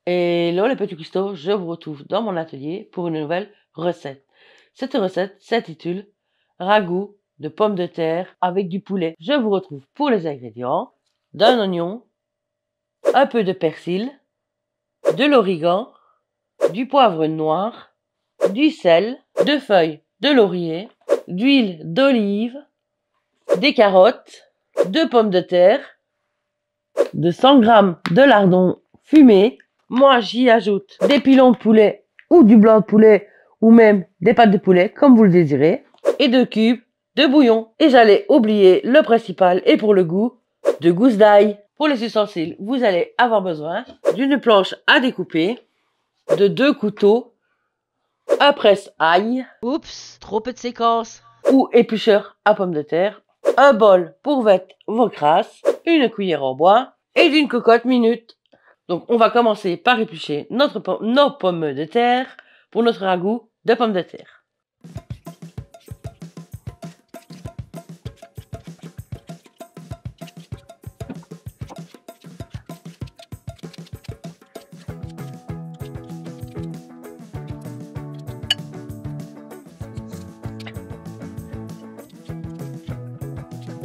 Hello les petits cuistots, je vous retrouve dans mon atelier pour une nouvelle recette. Cette recette s'intitule ragoût de pommes de terre avec du poulet. Je vous retrouve pour les ingrédients d'un oignon, un peu de persil, de l'origan, du poivre noir, du sel, 2 feuilles de laurier, d'huile d'olive, des carottes, 2 pommes de terre, de 100 g de lardons fumés. Moi, j'y ajoute des pilons de poulet ou du blanc de poulet ou même des pâtes de poulet, comme vous le désirez, et 2 cubes de bouillon. Et j'allais oublier le principal et pour le goût, de gousses d'ail. Pour les ustensiles, vous allez avoir besoin d'une planche à découper, de 2 couteaux, un presse-ail, Oups, trop peu de séquences. Ou éplucheur à pommes de terre, un bol pour mettre vos crasses, une cuillère en bois et d'une cocotte minute. Donc, on va commencer par éplucher nos pommes de terre pour notre ragoût de pommes de terre.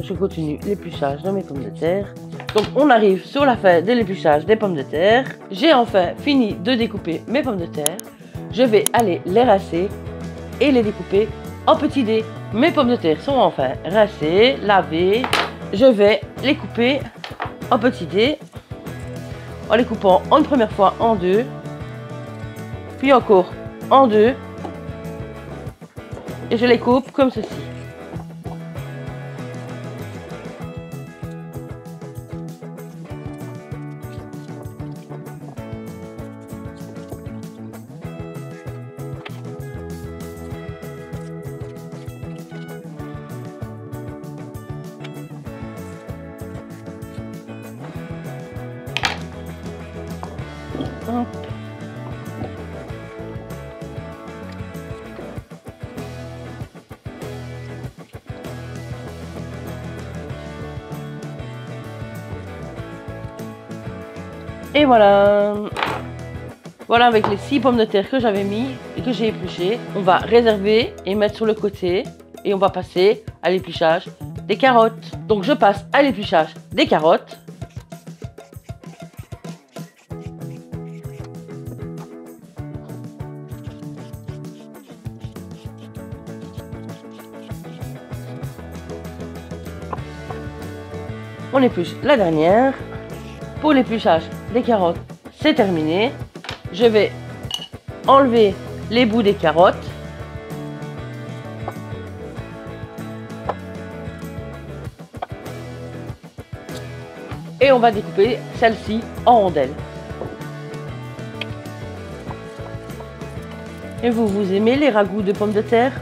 Je continue l'épluchage de mes pommes de terre. Donc on arrive sur la fin de l'épluchage des pommes de terre. J'ai enfin fini de découper mes pommes de terre. Je vais aller les rincer et les découper en petits dés. Mes pommes de terre sont enfin rincées, lavées. Je vais les couper en petits dés en les coupant une première fois en 2, puis encore en 2 et je les coupe comme ceci. Hop. Et voilà. Voilà avec les 6 pommes de terre que j'avais mis et que j'ai épluchées. On va réserver et mettre sur le côté et on va passer à l'épluchage des carottes. Donc je passe à l'épluchage des carottes. On épluche la dernière. Pour l'épluchage des carottes, c'est terminé. Je vais enlever les bouts des carottes. Et on va découper celle-ci en rondelles. Et vous aimez les ragoûts de pommes de terre ?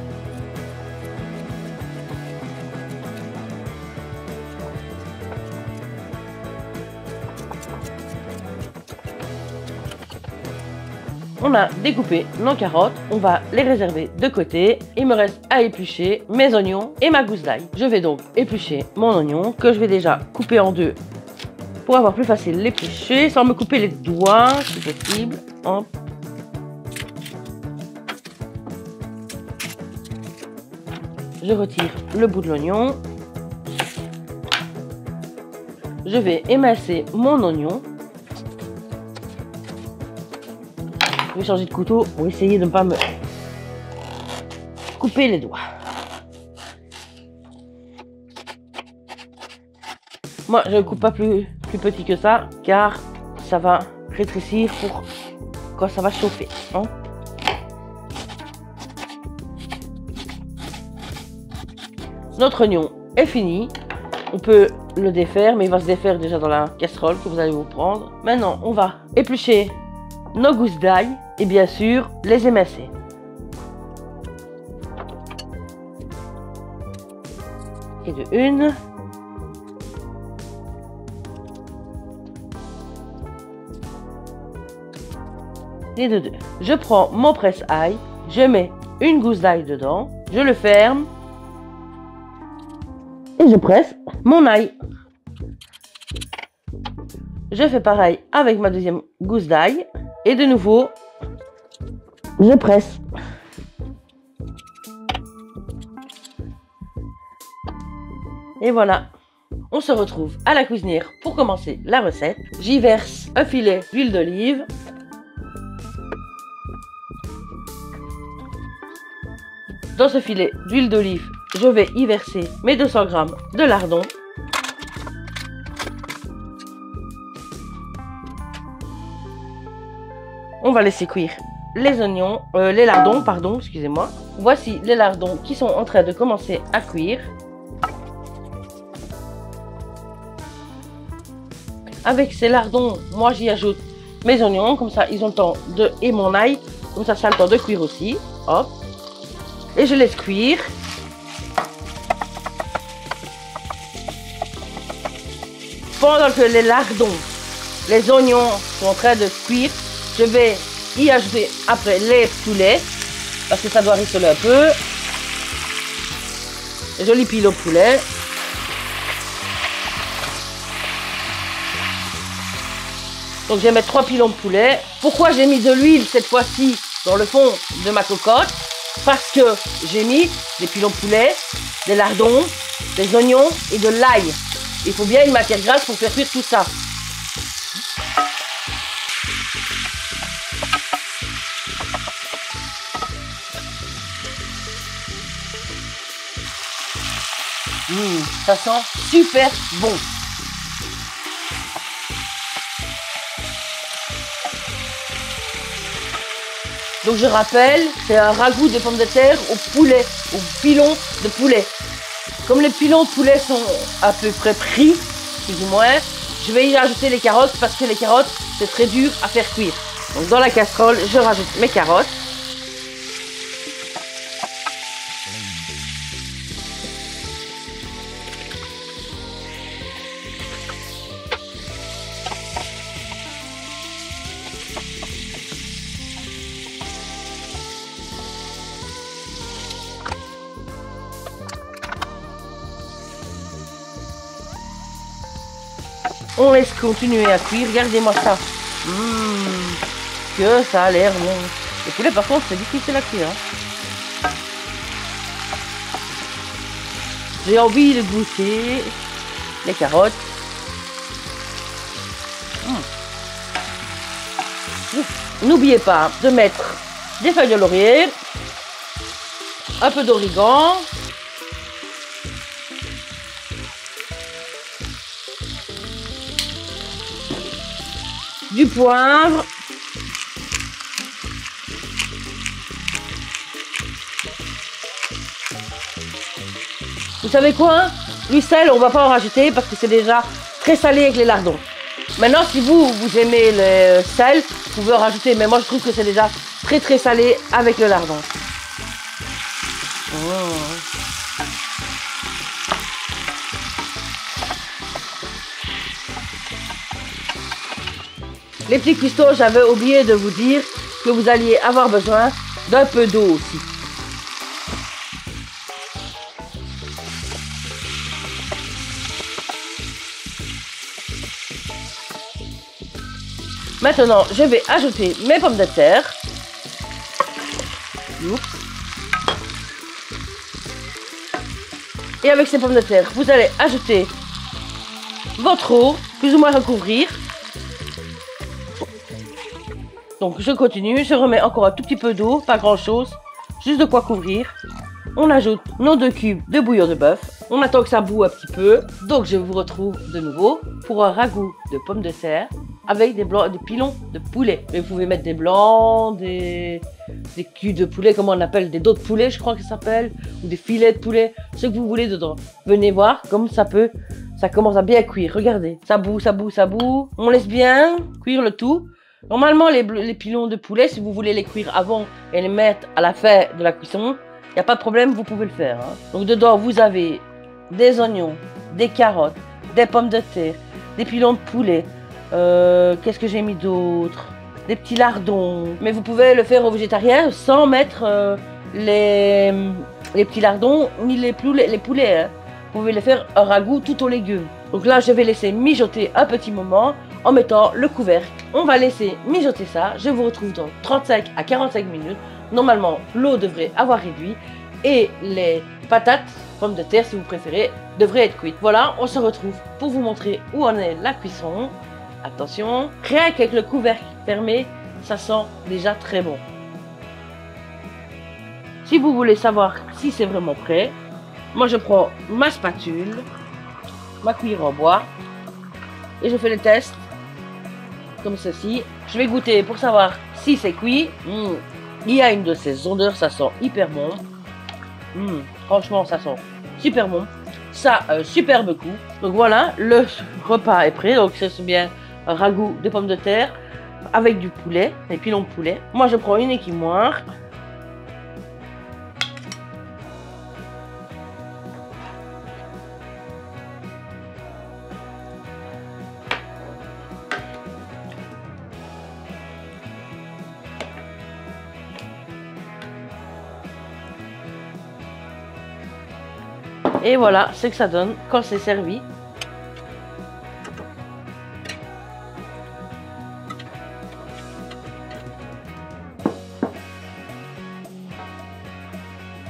On a découpé nos carottes, on va les réserver de côté. Il me reste à éplucher mes oignons et ma gousse d'ail. Je vais donc éplucher mon oignon que je vais déjà couper en 2 pour avoir plus facile l'éplucher sans me couper les doigts si possible. Hop. Je retire le bout de l'oignon. Je vais émincer mon oignon. Je vais changer de couteau pour essayer de ne pas me couper les doigts. Moi, je ne coupe pas plus petit que ça, car ça va rétrécir pour quand ça va chauffer. Hein. Notre oignon est fini. On peut le défaire, mais il va se défaire déjà dans la casserole que vous allez vous prendre. Maintenant, on va éplucher nos gousses d'ail et bien sûr les émincer. Et de une. Et de deux. Je prends mon presse-ail, je mets une gousse d'ail dedans, je le ferme et je presse mon ail. Je fais pareil avec ma deuxième gousse d'ail. Et de nouveau, je presse. Et voilà. On se retrouve à la cuisinière pour commencer la recette. J'y verse un filet d'huile d'olive. Dans ce filet d'huile d'olive, je vais y verser mes 200 g de lardons. On va laisser cuire les oignons, les lardons, pardon, excusez-moi. Voici les lardons qui sont en train de commencer à cuire. Avec ces lardons, moi j'y ajoute mes oignons, comme ça ils ont le temps de... et mon ail, comme ça a le temps de cuire aussi. Hop. Et je laisse cuire. Pendant que les lardons, les oignons sont en train de cuire, je vais y ajouter après les poulets, parce que ça doit rissoler un peu. Joli pilon de poulet. Donc je vais mettre 3 pilons de poulet. Pourquoi j'ai mis de l'huile cette fois-ci dans le fond de ma cocotte? Parce que j'ai mis des pilons de poulet, des lardons, des oignons et de l'ail. Il faut bien une matière grasse pour faire cuire tout ça. Ça sent super bon. Donc je rappelle, c'est un ragoût de pommes de terre au poulet, au pilon de poulet. Comme les pilons de poulet sont à peu près pris, plus ou moins, je vais y rajouter les carottes parce que les carottes, c'est très dur à faire cuire. Donc dans la casserole, je rajoute mes carottes. On laisse continuer à cuire. Regardez-moi ça. Que ça a l'air bon. Le poulet, par contre, c'est difficile à cuire. Hein. J'ai envie de goûter les carottes. N'oubliez pas de mettre des feuilles de laurier, un peu d'origan. Du poivre. Vous savez quoi? Du sel, on va pas en rajouter parce que c'est déjà très salé avec les lardons. Maintenant, si vous aimez le sel, vous pouvez en rajouter. Mais moi, je trouve que c'est déjà très salé avec le lardon. Les petits cuistots, j'avais oublié de vous dire que vous alliez avoir besoin d'un peu d'eau aussi. Maintenant, je vais ajouter mes pommes de terre. Et avec ces pommes de terre, vous allez ajouter votre eau, plus ou moins recouvrir. Donc je continue, je remets encore un tout petit peu d'eau, pas grand chose, juste de quoi couvrir. On ajoute nos 2 cubes de bouillon de bœuf. On attend que ça boue un petit peu. Donc je vous retrouve de nouveau pour un ragoût de pommes de terre avec des pilons de poulet. Mais vous pouvez mettre des blancs, des culs de poulet, comment on appelle, des dos de poulet, je crois que ça s'appelle, ou des filets de poulet, ce que vous voulez dedans. Venez voir comme ça commence à bien cuire. Regardez, ça bout, ça bout, ça bout. On laisse bien cuire le tout. Normalement, les pilons de poulet, si vous voulez les cuire avant et les mettre à la fin de la cuisson, il n'y a pas de problème, vous pouvez le faire. Hein. Donc dedans, vous avez des oignons, des carottes, des pommes de terre, des pilons de poulet. Qu'est-ce que j'ai mis d'autre? Des petits lardons. Mais vous pouvez le faire au végétarien sans mettre les petits lardons ni les poulets. Hein. Vous pouvez le faire un ragoût tout aux légumes. Donc là, je vais laisser mijoter un petit moment en mettant le couvercle. On va laisser mijoter ça. Je vous retrouve dans 35 à 45 minutes. Normalement, l'eau devrait avoir réduit et les patates, pommes de terre si vous préférez, devraient être cuites. Voilà, on se retrouve pour vous montrer où en est la cuisson. Attention, rien qu'avec le couvercle fermé, ça sent déjà très bon. Si vous voulez savoir si c'est vraiment prêt, moi je prends ma spatule, ma cuillère en bois et je fais le test comme ceci. Je vais goûter pour savoir si c'est cuit. Il y a une de ces odeurs, ça sent hyper bon. Franchement, ça sent super bon. Ça a un superbe goût. Donc voilà, le repas est prêt. Donc c'est bien un ragoût de pommes de terre avec du poulet, et pilons de poulet. Moi je prends une équimoire. Et voilà ce que ça donne quand c'est servi.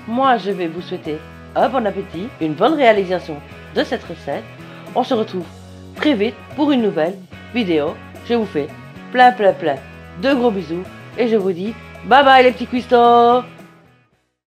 Moi, je vais vous souhaiter un bon appétit, une bonne réalisation de cette recette. On se retrouve très vite pour une nouvelle vidéo. Je vous fais plein de gros bisous et je vous dis bye bye les petits cuistots.